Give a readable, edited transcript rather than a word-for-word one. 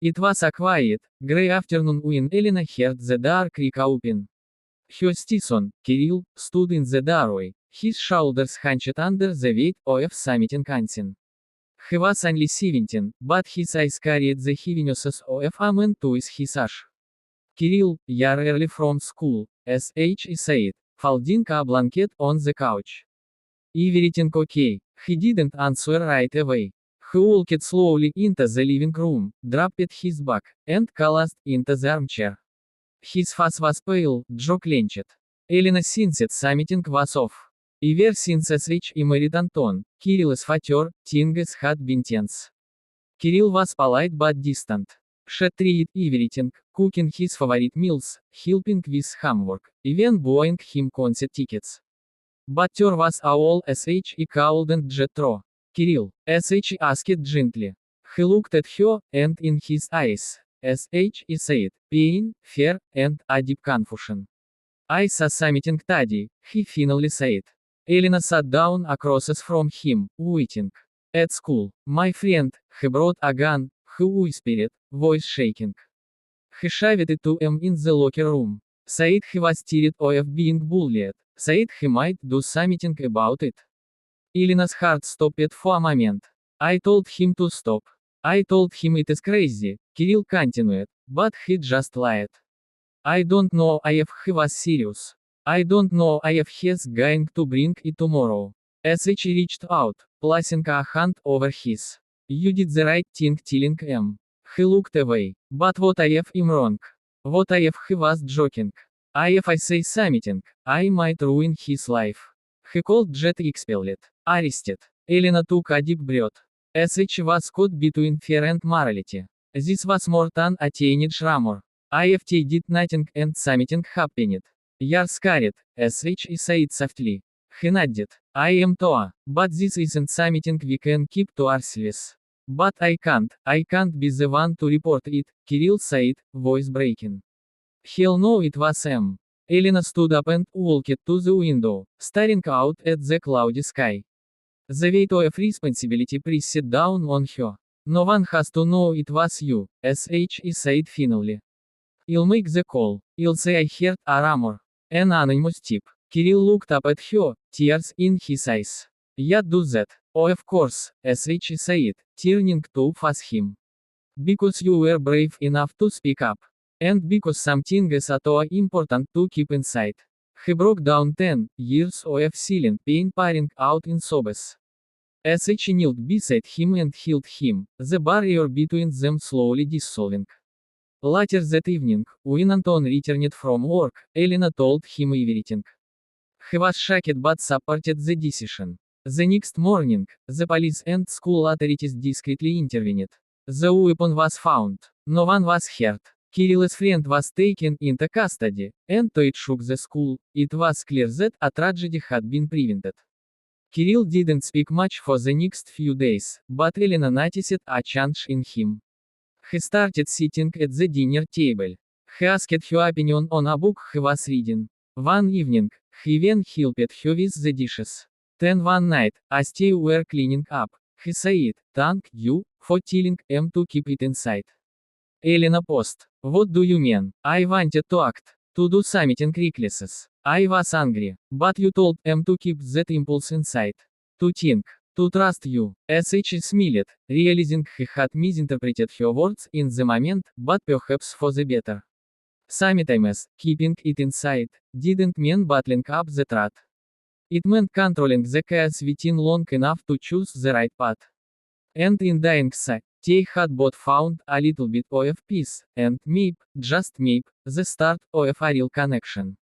It was a quiet, grey afternoon when Elena heard the door creak open. Her stepson, Kirill, stood in the doorway, his shoulders hunched under the weight of something unseen. He was only 17, but his eyes carried the heaviness of a man twice his age. Kirill, you're early from school, he said, folding a blanket on the couch. Everything okay? He didn't answer right away. He walked slowly into the living room, dropped his bag, and collapsed into the armchair. His face was pale, jaw clenched. Elena sensed something was off. Ever since he married Anton, Kirill's father, things had been tense. Kirill was polite but distant. She tried everything, cooking his favorite meals, helping with homework, even buying him concert tickets. But there was all he couldn't get through. Kirill, he asked gently. He looked at her, and in his eyes, he said, pain, fear, and a deep confusion. I saw something tidy, he finally said. Elena sat down across from him, waiting. At school, my friend, he brought a gun, he whispered, voice shaking. He shoved it to him in the locker room. Said he was tired of being bullied, said he might do something about it. Elena's heart stopped for a moment. I told him to stop. I told him it is crazy, Kirill continued, but he just lied. I don't know if he was serious. I don't know if he's going to bring it tomorrow. As he reached out, placing a hand over his. You did the right thing telling him. He looked away. But what if I'm wrong? What if he was joking? If I say something, I might ruin his life. He called jet expelled. Arrested. Elena took a deep breath. She was caught between fear and morality. This was more than a teenage rumor. If they did nothing and something happened. You're scared, he said softly. He nodded. I am too, but this isn't something we can keep to ourselves. But I can't be the one to report it, Kirill said, voice breaking. Hell no, it was him. Elena stood up and walked to the window, staring out at the cloudy sky. The weight of responsibility pressed down on her. No one has to know it was you, he said finally. I'll make the call. I'll say I heard a rumor. An anonymous tip. Kirill looked up at her, tears in his eyes. You do that. Oh, of course, he said, turning to face him. Because you were brave enough to speak up. And because something is too important to keep inside. He broke down 10 years of silent pain pouring out in sobs. She knelt beside him and held him, the barrier between them slowly dissolving. Later that evening, when Anton returned from work, Elena told him everything. He was shocked but supported the decision. The next morning, the police and school authorities discreetly intervened. The weapon was found. No one was hurt. Kirill's friend was taken into custody, and though it shook the school, it was clear that a tragedy had been prevented. Kirill didn't speak much for the next few days, but Elena noticed a change in him. He started sitting at the dinner table. He asked her opinion on a book he was reading. One evening, he even helped her with the dishes. Then one night, as they were cleaning up, he said, thank you for telling him to keep it inside. Elena paused. What do you mean? I wanted to act, to do something reckless. I was angry, but you told him to keep that impulse inside. To think, to trust you. She smiled, realizing he had misinterpreted her words in the moment, but perhaps for the better. Sometimes, keeping it inside, didn't mean bottling up the truth. It meant controlling the chaos within long enough to choose the right path. And in doing so, they had both found a little bit of peace, and maybe, just maybe, the start of a real connection.